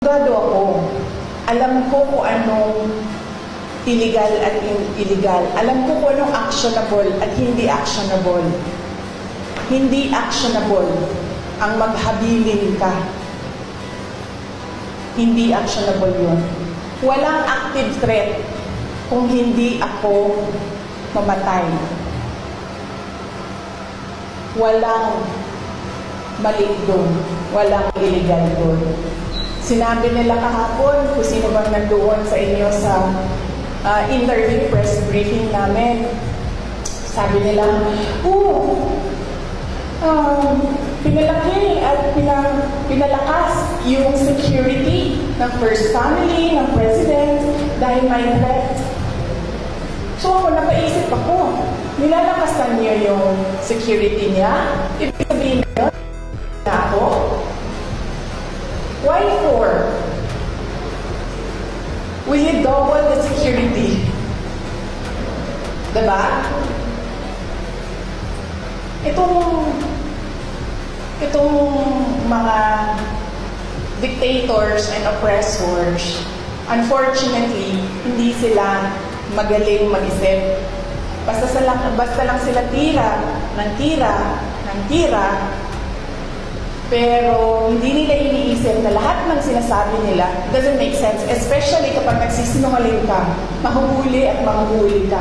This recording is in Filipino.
sigurado ako, alam ko kung anong illegal at illegal. Alam ko kung anong actionable at hindi actionable. Hindi actionable ang maghabilin ka. Hindi actionable yun. Walang active threat kung hindi ako mamatay. Walang mali doon. Walang illegal doon. Sinabi nila kahapon kung sino bang nandoon sa inyo sa interview press briefing namin. Sabi nila, pinalaki at pinalakas yung security ng First Family, ng President, dahil may threat. So ako, napaisip ako, nilalakasan niyo yung security niya? Ibig sabihin niyo na ako? Why for? Will you double the security? Diba? Itong mga dictators and oppressors, unfortunately, hindi sila magaling mag-isip. Basta lang sila tira, pero hindi nila iniisip na lahat ng sinasabi nila doesn't make sense, especially kapag nagsisinungaling ka, mahuhuli at mahuhuli ka.